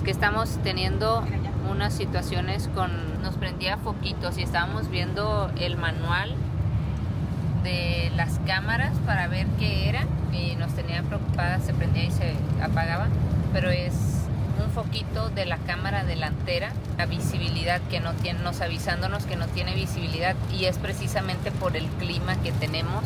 que estamos teniendo unas situaciones nos prendía foquitos y estábamos viendo el manual de las cámaras para ver qué era y nos tenía preocupadas, se prendía y se apagaba, pero es un foquito de la cámara delantera, la visibilidad que no tiene, nos avisándonos que no tiene visibilidad, y es precisamente por el clima que tenemos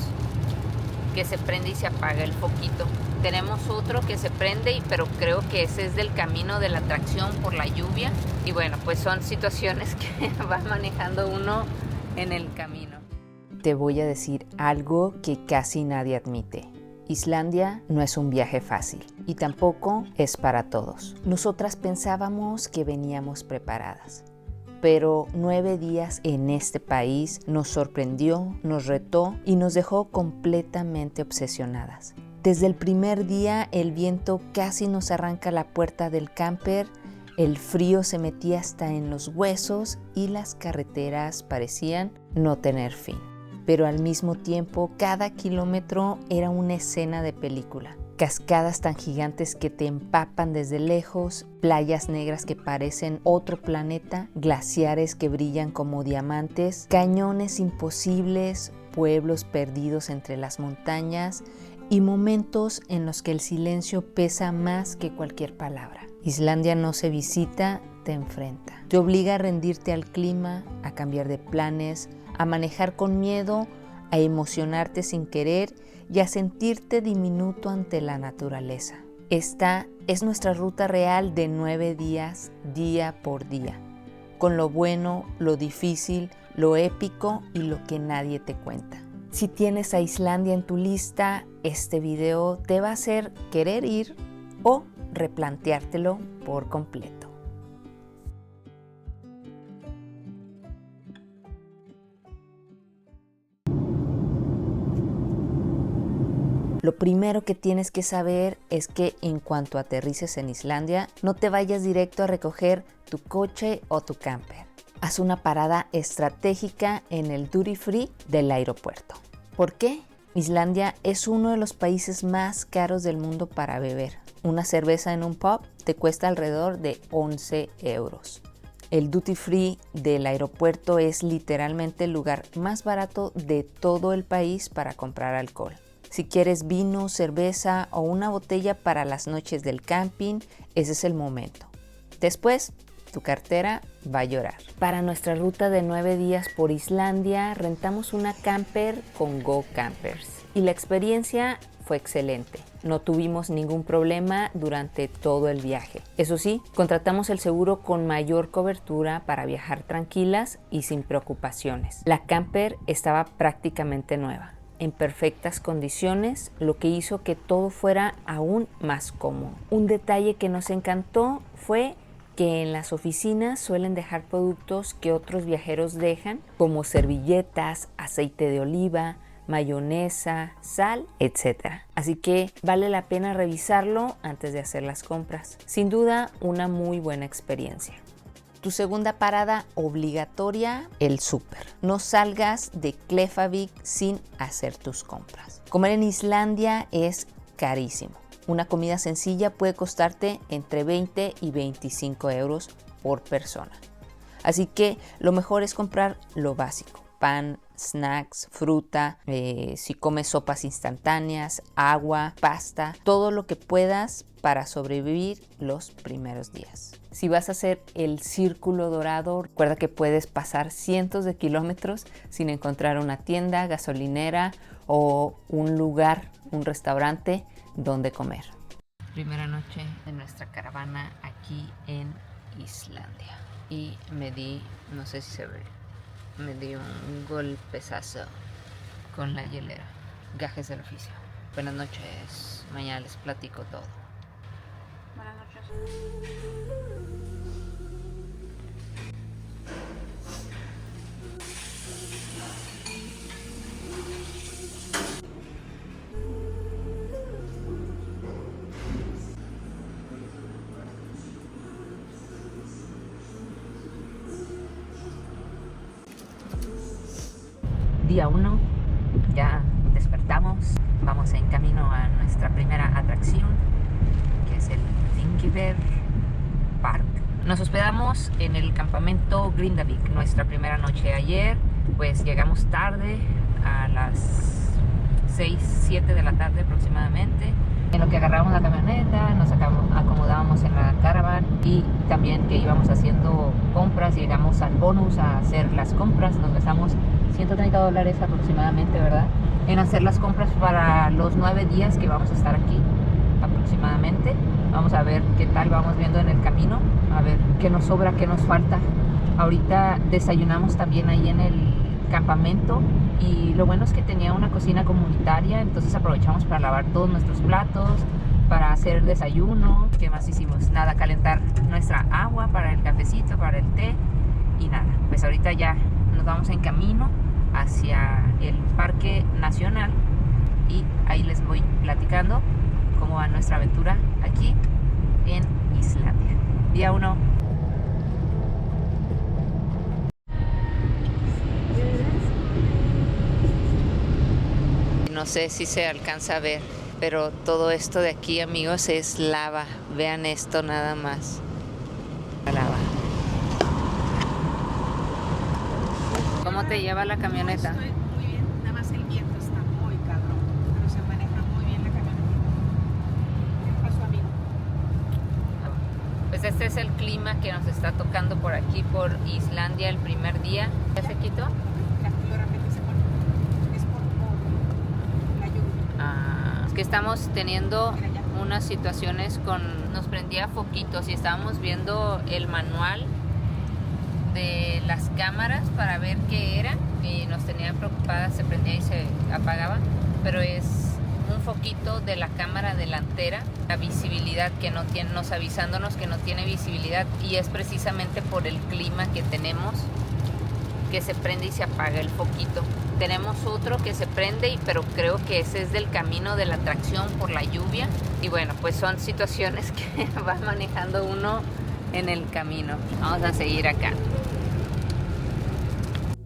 que se prende y se apaga el foquito. Tenemos otro que se prende, pero creo que ese es del camino de la atracción por la lluvia, y bueno, pues son situaciones que va manejando uno en el camino. Te voy a decir algo que casi nadie admite. Islandia no es un viaje fácil y tampoco es para todos. Nosotras pensábamos que veníamos preparadas, pero 9 días en este país nos sorprendió, nos retó y nos dejó completamente obsesionadas. Desde el primer día el viento casi nos arranca la puerta del camper, el frío se metía hasta en los huesos y las carreteras parecían no tener fin. Pero al mismo tiempo cada kilómetro era una escena de película. Cascadas tan gigantes que te empapan desde lejos, playas negras que parecen otro planeta, glaciares que brillan como diamantes, cañones imposibles, pueblos perdidos entre las montañas y momentos en los que el silencio pesa más que cualquier palabra. Islandia no se visita, te enfrenta. Te obliga a rendirte al clima, a cambiar de planes, a manejar con miedo, a emocionarte sin querer y a sentirte diminuto ante la naturaleza. Esta es nuestra ruta real de 9 días, día por día, con lo bueno, lo difícil, lo épico y lo que nadie te cuenta. Si tienes a Islandia en tu lista, este video te va a hacer querer ir o replanteártelo por completo. Lo primero que tienes que saber es que en cuanto aterrices en Islandia, no te vayas directo a recoger tu coche o tu camper. Haz una parada estratégica en el duty free del aeropuerto. ¿Por qué? Islandia es uno de los países más caros del mundo para beber. Una cerveza en un pub te cuesta alrededor de 11 euros. El duty free del aeropuerto es literalmente el lugar más barato de todo el país para comprar alcohol. Si quieres vino, cerveza o una botella para las noches del camping, ese es el momento. Después, tu cartera va a llorar. Para nuestra ruta de 9 días por Islandia, rentamos una camper con Go Campers y la experiencia fue excelente. No tuvimos ningún problema durante todo el viaje. Eso sí, contratamos el seguro con mayor cobertura para viajar tranquilas y sin preocupaciones. La camper estaba prácticamente nueva, en perfectas condiciones, lo que hizo que todo fuera aún más cómodo. Un detalle que nos encantó fue que en las oficinas suelen dejar productos que otros viajeros dejan, como servilletas, aceite de oliva, mayonesa, sal, etc. Así que vale la pena revisarlo antes de hacer las compras. Sin duda, una muy buena experiencia. Tu segunda parada obligatoria, el súper. No salgas de Keflavik sin hacer tus compras. Comer en Islandia es carísimo. Una comida sencilla puede costarte entre 20 y 25 euros por persona. Así que lo mejor es comprar lo básico. Pan, snacks, fruta, si comes sopas instantáneas, agua, pasta, todo lo que puedas para sobrevivir los primeros días. Si vas a hacer el Círculo Dorado, recuerda que puedes pasar cientos de kilómetros sin encontrar una tienda, gasolinera o un lugar, un restaurante donde comer. Primera noche de nuestra caravana aquí en Islandia y me di, no sé si se ve, me di un golpezazo con la hielera. Gajes del oficio. Buenas noches, mañana les platico todo. Buenas noches. Día 1, ya despertamos, vamos en camino a nuestra primera atracción, que es el Þingvellir Park. Nos hospedamos en el campamento Grindavik, nuestra primera noche. Ayer pues llegamos tarde, a las 6, 7 de la tarde aproximadamente. En lo que agarramos la camioneta, nos acomodábamos en la caravan y también que íbamos haciendo compras, llegamos al bonus a hacer las compras. Nos gastamos $130 aproximadamente, ¿verdad? En hacer las compras para los 9 días que vamos a estar aquí aproximadamente. Vamos a ver qué tal vamos viendo en el camino, a ver qué nos sobra, qué nos falta. Ahorita desayunamos también ahí en el campamento y lo bueno es que tenía una cocina comunitaria, entonces aprovechamos para lavar todos nuestros platos, para hacer desayuno. ¿Qué más hicimos? Nada, calentar nuestra agua para el cafecito, para el té y nada. Pues ahorita ya nos vamos en camino hacia el Parque Nacional y ahí les voy platicando cómo va nuestra aventura aquí en Islandia. Día 1. No sé si se alcanza a ver, pero todo esto de aquí, amigos, es lava. Vean esto nada más. La lava. ¿Cómo te lleva la camioneta? Estoy muy bien, nada más el viento está muy cabrón, pero se maneja muy bien la camioneta. ¿Qué pasó, amigo? Pues este es el clima que nos está tocando por aquí, por Islandia, el primer día. ¿Ya se quitó? De repente se pone, es por la lluvia. Es que estamos teniendo unas situaciones nos prendía foquitos y estábamos viendo el manual de las cámaras para ver qué era y nos tenía preocupadas, se prendía y se apagaba, pero es un foquito de la cámara delantera, la visibilidad que no tiene, nos avisándonos que no tiene visibilidad, y es precisamente por el clima que tenemos que se prende y se apaga el foquito. Tenemos otro que se prende, pero creo que ese es del camino de la atracción por la lluvia. Y bueno, pues son situaciones que va manejando uno en el camino. Vamos a seguir acá.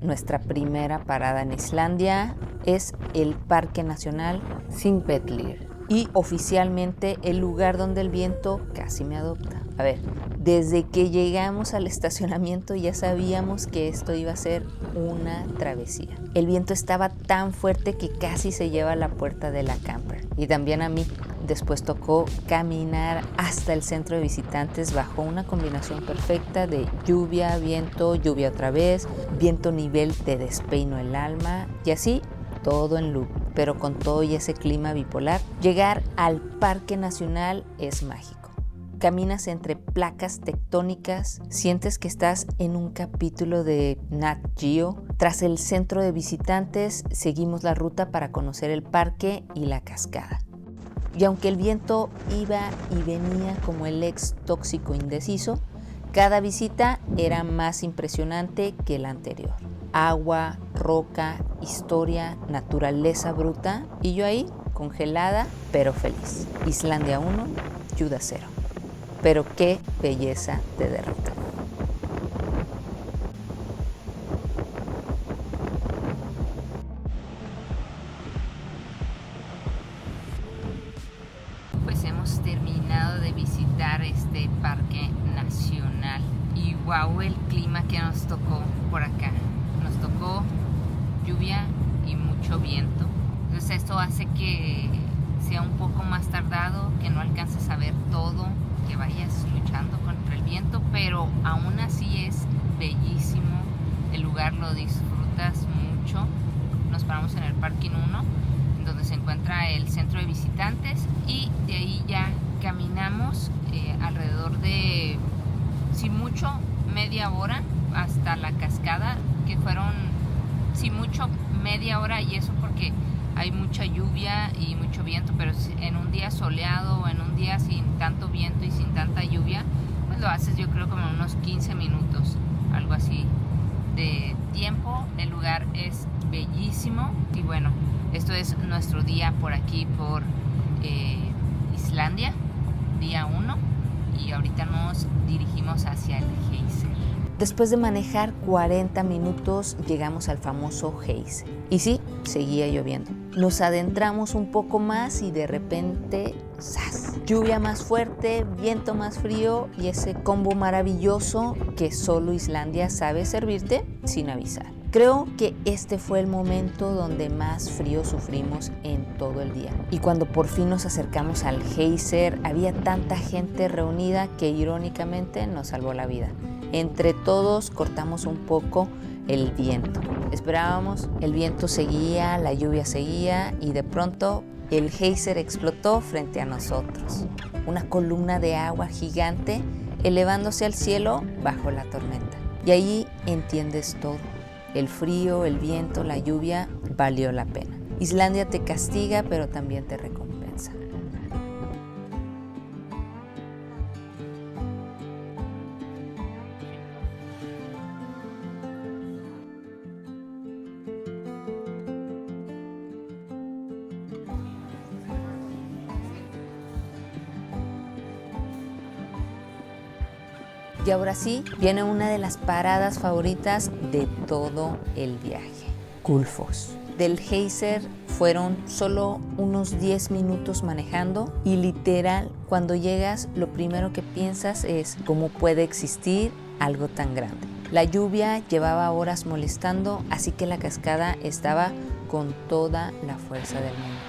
Nuestra primera parada en Islandia es el Parque Nacional Þingvellir y oficialmente el lugar donde el viento casi me adopta. A ver, desde que llegamos al estacionamiento ya sabíamos que esto iba a ser una travesía. El viento estaba tan fuerte que casi se lleva a la puerta de la camper. Y también a mí. Después tocó caminar hasta el centro de visitantes bajo una combinación perfecta de lluvia, viento, lluvia otra vez, viento nivel te despeino el alma y así todo en loop. Pero con todo y ese clima bipolar, llegar al Parque Nacional es mágico. Caminas entre placas tectónicas, sientes que estás en un capítulo de Nat Geo. Tras el centro de visitantes, seguimos la ruta para conocer el parque y la cascada. Y aunque el viento iba y venía como el ex tóxico indeciso, cada visita era más impresionante que la anterior. Agua, roca, historia, naturaleza bruta y yo ahí, congelada, pero feliz. Islandia 1, Juda 0. Pero qué belleza de derrota. Pues hemos terminado de visitar este parque nacional y wow, el clima que nos tocó por acá. Nos tocó lluvia y mucho viento. Entonces esto hace que sea un poco más tardado, que no alcances a ver todo, que vayas luchando contra el viento, pero aún así es bellísimo. El lugar lo disfrutas mucho. Nos paramos en el Parking 1, donde se encuentra el centro de visitantes, y de ahí ya caminamos alrededor de, si mucho, media hora hasta la cascada, que fueron, si mucho, media hora, y eso porque hay mucha lluvia y mucho viento, pero en un día soleado o en un día sin tanto viento y sin tanta lluvia, pues lo haces yo creo como en unos 15 minutos, algo así de tiempo. El lugar es bellísimo y bueno, esto es nuestro día por aquí, por Islandia, día 1, y ahorita nos dirigimos hacia el geyser. Después de manejar 40 minutos llegamos al famoso geyser. Y sí, seguía lloviendo. Nos adentramos un poco más y de repente, ¡zas!, Lluvia más fuerte, viento más frío y ese combo maravilloso que solo Islandia sabe servirte sin avisar. Creo que este fue el momento donde más frío sufrimos en todo el día. Y cuando por fin nos acercamos al geyser, había tanta gente reunida que irónicamente nos salvó la vida. Entre todos cortamos un poco el viento. Esperábamos, el viento seguía, la lluvia seguía y de pronto el geyser explotó frente a nosotros. Una columna de agua gigante elevándose al cielo bajo la tormenta. Y ahí entiendes todo. El frío, el viento, la lluvia valió la pena. Islandia te castiga, pero también te recompensa. Y ahora sí, viene una de las paradas favoritas de todo el viaje, Gullfoss. Del geyser fueron solo unos 10 minutos manejando y literal, cuando llegas, lo primero que piensas es cómo puede existir algo tan grande. La lluvia llevaba horas molestando, así que la cascada estaba con toda la fuerza del mundo.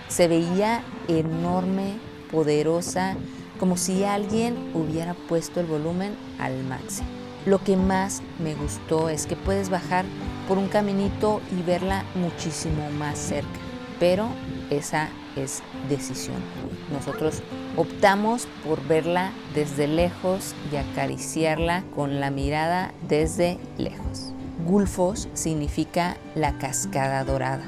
Se veía enorme, poderosa, como si alguien hubiera puesto el volumen al máximo. Lo que más me gustó es que puedes bajar por un caminito y verla muchísimo más cerca, pero esa es decisión. Nosotros optamos por verla desde lejos y acariciarla con la mirada desde lejos. Gullfoss significa la cascada dorada.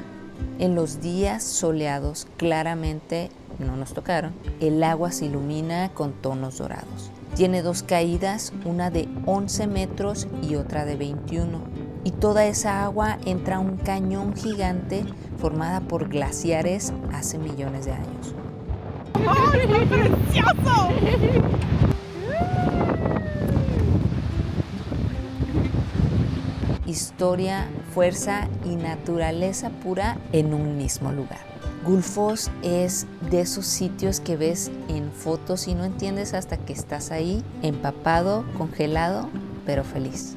En los días soleados claramente no nos tocaron, el agua se ilumina con tonos dorados. Tiene 2 caídas, una de 11 metros y otra de 21. Y toda esa agua entra a un cañón gigante formada por glaciares hace millones de años. ¡Ay, qué precioso! Historia, fuerza y naturaleza pura en un mismo lugar. Gullfoss es de esos sitios que ves en fotos y no entiendes hasta que estás ahí, empapado, congelado, pero feliz.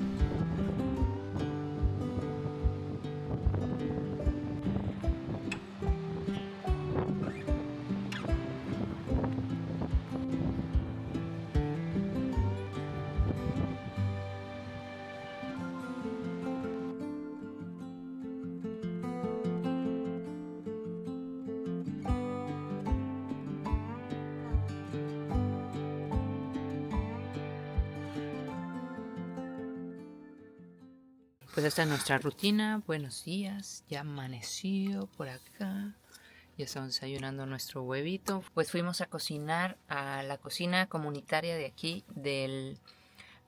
Pues esta es nuestra rutina. Buenos días, ya amaneció por acá. Ya estamos desayunando nuestro huevito. Pues fuimos a cocinar a la cocina comunitaria de aquí del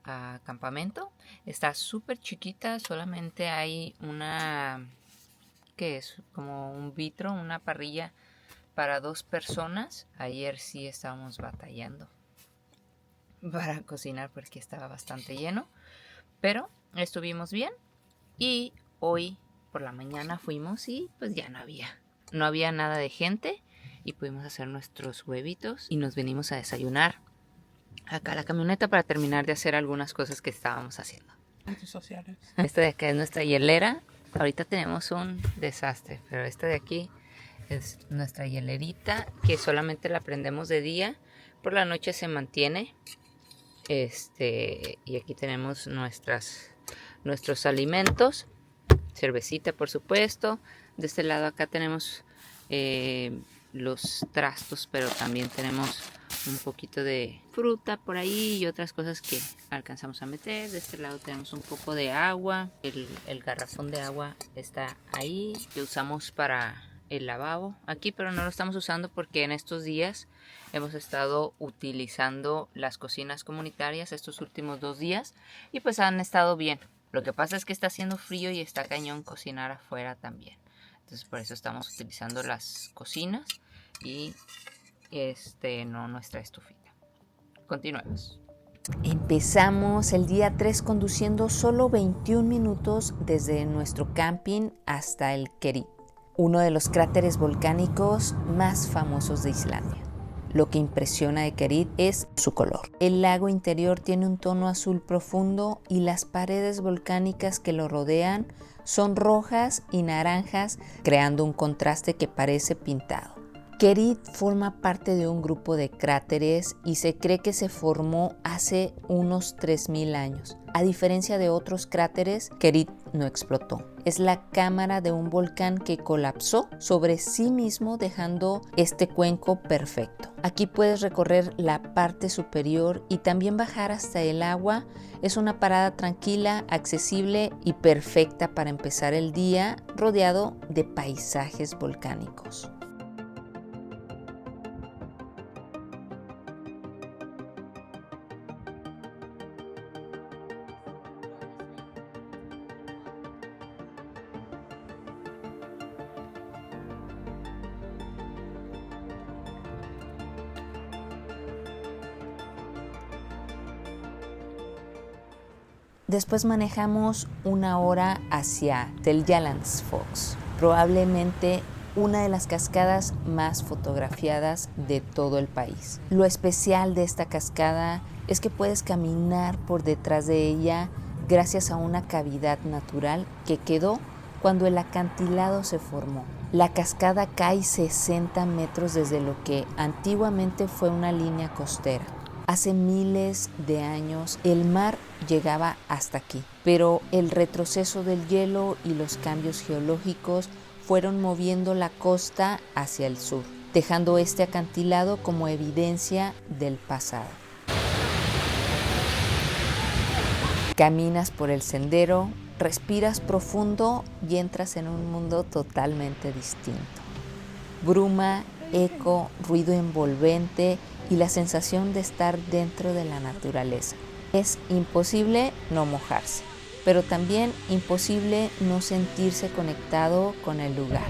campamento. Está súper chiquita, solamente hay una, ¿qué es? Como un vitro, una parrilla para 2 personas. Ayer sí estábamos batallando para cocinar porque estaba bastante lleno, pero estuvimos bien. Y hoy por la mañana fuimos y pues ya no había nada de gente y pudimos hacer nuestros huevitos y nos venimos a desayunar acá a la camioneta para terminar de hacer algunas cosas que estábamos haciendo. Antisociales. Esta de acá es nuestra hielera. Ahorita tenemos un desastre, pero esta de aquí es nuestra hielerita que solamente la prendemos de día, por la noche se mantiene. Y aquí tenemos nuestros alimentos, cervecita por supuesto. De este lado acá tenemos los trastos, pero también tenemos un poquito de fruta por ahí y otras cosas que alcanzamos a meter. De este lado tenemos un poco de agua, el garrafón de agua está ahí que usamos para el lavabo aquí, pero no lo estamos usando porque en estos días hemos estado utilizando las cocinas comunitarias estos últimos 2 días y pues han estado bien. Lo que pasa es que está haciendo frío y está cañón cocinar afuera también. Entonces por eso estamos utilizando las cocinas y no nuestra estufita. Continuemos. Empezamos el día 3 conduciendo solo 21 minutos desde nuestro camping hasta el Kerit, uno de los cráteres volcánicos más famosos de Islandia. Lo que impresiona de Kerit es su color. El lago interior tiene un tono azul profundo y las paredes volcánicas que lo rodean son rojas y naranjas, creando un contraste que parece pintado. Kerit forma parte de un grupo de cráteres y se cree que se formó hace unos 3000 años. A diferencia de otros cráteres, Kerit no explotó. Es la cámara de un volcán que colapsó sobre sí mismo, dejando este cuenco perfecto. Aquí puedes recorrer la parte superior y también bajar hasta el agua. Es una parada tranquila, accesible y perfecta para empezar el día rodeado de paisajes volcánicos. Después manejamos 1 hora hacia Teljalandsfoss, probablemente una de las cascadas más fotografiadas de todo el país. Lo especial de esta cascada es que puedes caminar por detrás de ella gracias a una cavidad natural que quedó cuando el acantilado se formó. La cascada cae 60 metros desde lo que antiguamente fue una línea costera. Hace miles de años el mar llegaba hasta aquí, pero el retroceso del hielo y los cambios geológicos fueron moviendo la costa hacia el sur, dejando este acantilado como evidencia del pasado. Caminas por el sendero, respiras profundo y entras en un mundo totalmente distinto. Bruma, eco, ruido envolvente y la sensación de estar dentro de la naturaleza. Es imposible no mojarse, pero también imposible no sentirse conectado con el lugar.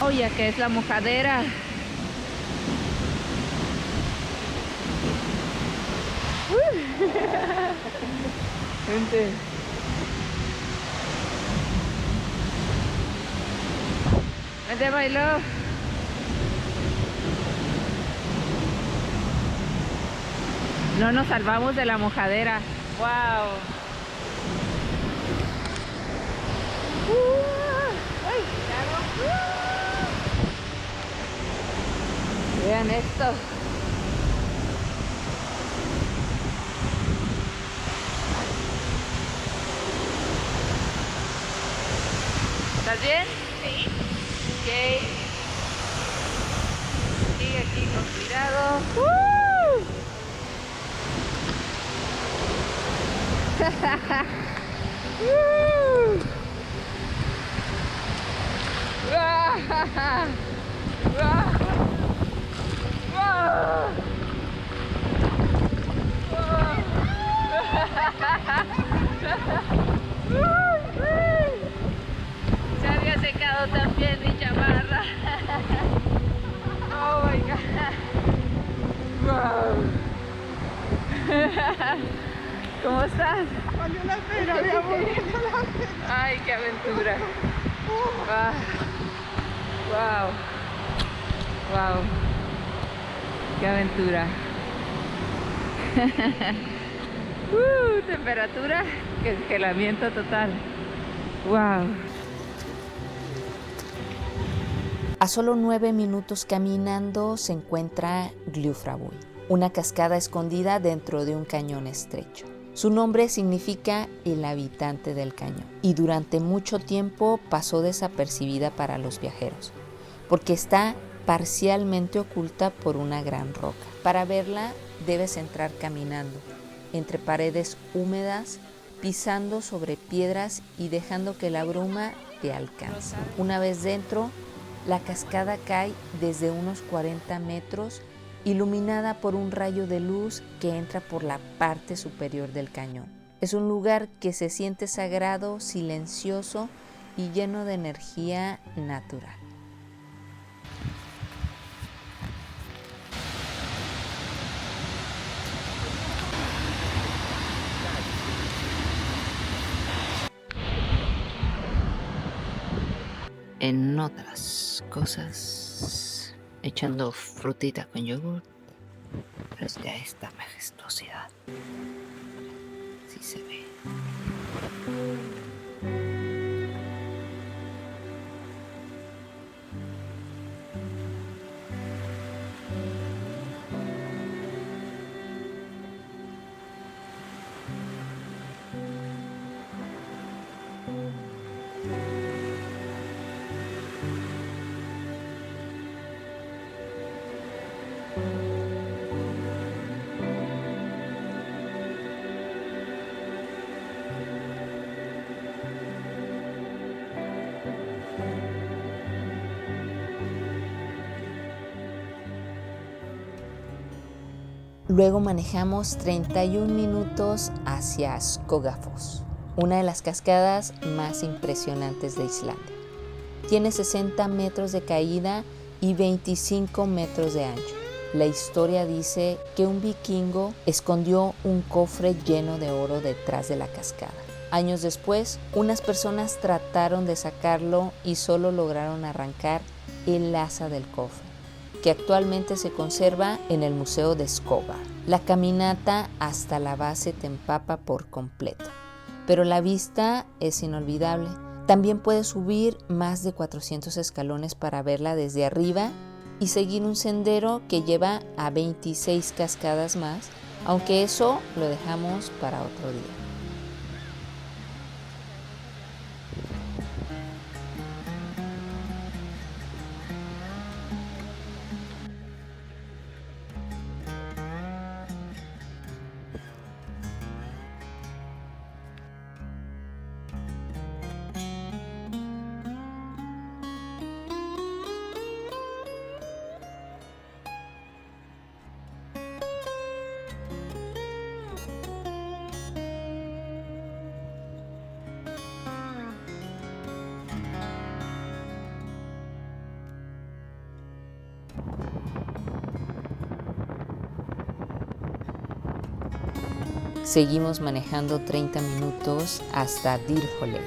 Oye, ¿qué es la mojadera? Gente. Vente, bailó. No nos salvamos de la mojadera. Wow. Ay, vean esto. ¿Estás bien? Sí. Ok. Sigue aquí con cuidado. Se había secado también mi chamarra. Oh my god. Wow. ¿Cómo estás? Valió la pena, mi amor, valió la pena. Ay, qué aventura. Wow. Wow. Qué aventura. Temperatura, congelamiento total. Wow. A solo 9 minutos caminando se encuentra Gljufravull, una cascada escondida dentro de un cañón estrecho. Su nombre significa el habitante del cañón y durante mucho tiempo pasó desapercibida para los viajeros, porque está parcialmente oculta por una gran roca. Para verla debes entrar caminando entre paredes húmedas, pisando sobre piedras y dejando que la bruma te alcance. Una vez dentro, la cascada cae desde unos 40 metros, iluminada por un rayo de luz que entra por la parte superior del cañón. Es un lugar que se siente sagrado, silencioso y lleno de energía natural. en otras cosas, echando frutita con yogur. Pero es que esta majestuosidad sí se ve. Luego manejamos 31 minutos hacia Skogafoss, una de las cascadas más impresionantes de Islandia. Tiene 60 metros de caída y 25 metros de ancho. La historia dice que un vikingo escondió un cofre lleno de oro detrás de la cascada. Años después, unas personas trataron de sacarlo y solo lograron arrancar el asa del cofre, que actualmente se conserva en el Museo de Skovár. La caminata hasta la base te empapa por completo, pero la vista es inolvidable. También puedes subir más de 400 escalones para verla desde arriba y seguir un sendero que lleva a 26 cascadas más, aunque eso lo dejamos para otro día. Seguimos manejando 30 minutos hasta Dyrhólaey,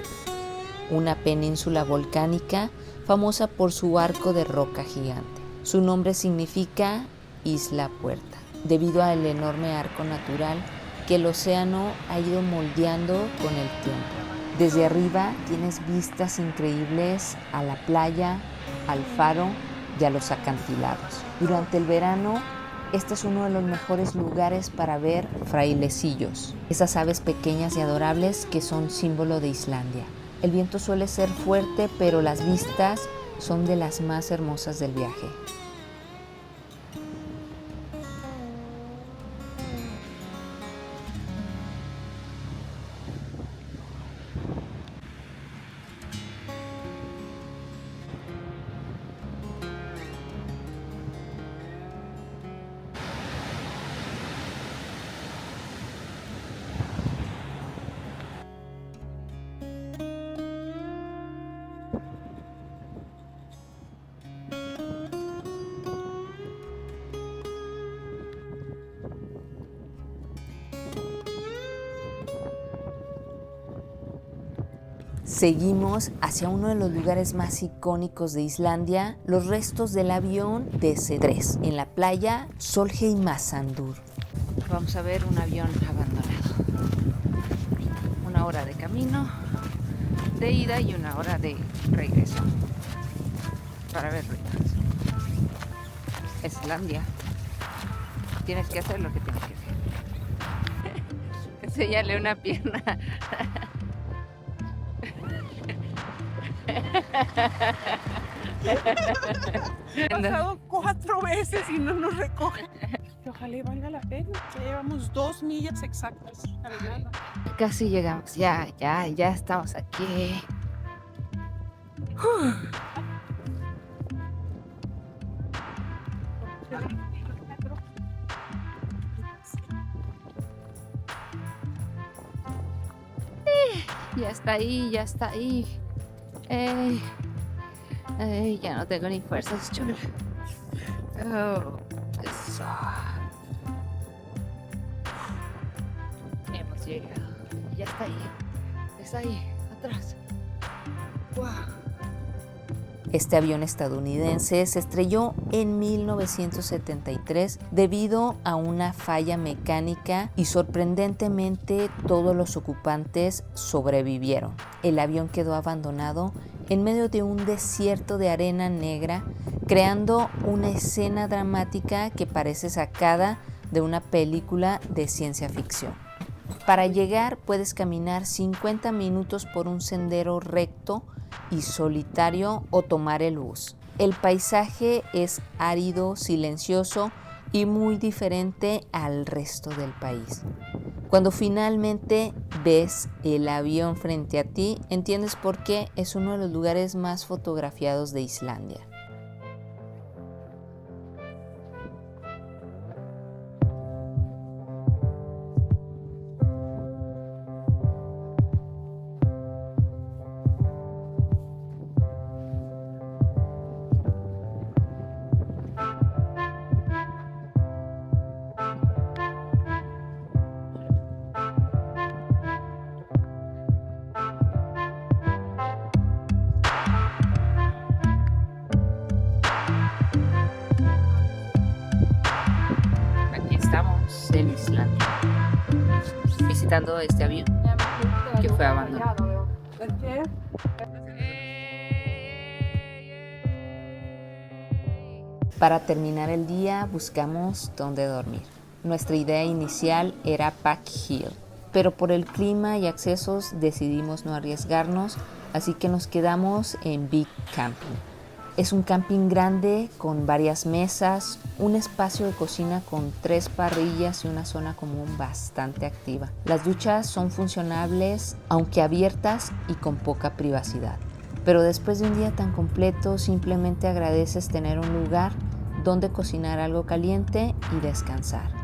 una península volcánica famosa por su arco de roca gigante. Su nombre significa Isla Puerta, debido al enorme arco natural que el océano ha ido moldeando con el tiempo. Desde arriba tienes vistas increíbles a la playa, al faro y a los acantilados. Durante el verano, este es uno de los mejores lugares para ver frailecillos, esas aves pequeñas y adorables que son símbolo de Islandia. El viento suele ser fuerte, pero las vistas son de las más hermosas del viaje. Seguimos hacia uno de los lugares más icónicos de Islandia, los restos del avión DC-3, en la playa Solheimafjörður. Vamos a ver un avión abandonado. 1 hora de camino de ida y 1 hora de regreso para ver ruinas. Es Islandia. Tienes que hacer lo que tienes que hacer. Enséñale una pierna. He pasado 4 veces y no nos recogen. Ojalá y valga la pena. Ya llevamos 2 millas exactas caminando. Casi llegamos. Ya estamos aquí. Ya está ahí, ya está ahí. Ya no tengo ni fuerzas, chula. Oh, eso. Hemos llegado. Ya está ahí. Está ahí, atrás. Wow. Este avión estadounidense se estrelló en 1973 debido a una falla mecánica y sorprendentemente todos los ocupantes sobrevivieron. El avión quedó abandonado en medio de un desierto de arena negra, creando una escena dramática que parece sacada de una película de ciencia ficción. Para llegar puedes caminar 50 minutos por un sendero recto y solitario o tomar el bus. El paisaje es árido, silencioso y muy diferente al resto del país. Cuando finalmente ves el avión frente a ti, entiendes por qué es uno de los lugares más fotografiados de Islandia. Estamos en Islandia visitando este avión que fue abandonado. Para terminar el día buscamos dónde dormir. Nuestra idea inicial era Pack Hill, pero por el clima y accesos decidimos no arriesgarnos, así que nos quedamos en Big Camping. Es un camping grande con varias mesas, un espacio de cocina con 3 parrillas y una zona común bastante activa. Las duchas son funcionables, aunque abiertas y con poca privacidad. Pero después de un día tan completo, simplemente agradeces tener un lugar donde cocinar algo caliente y descansar.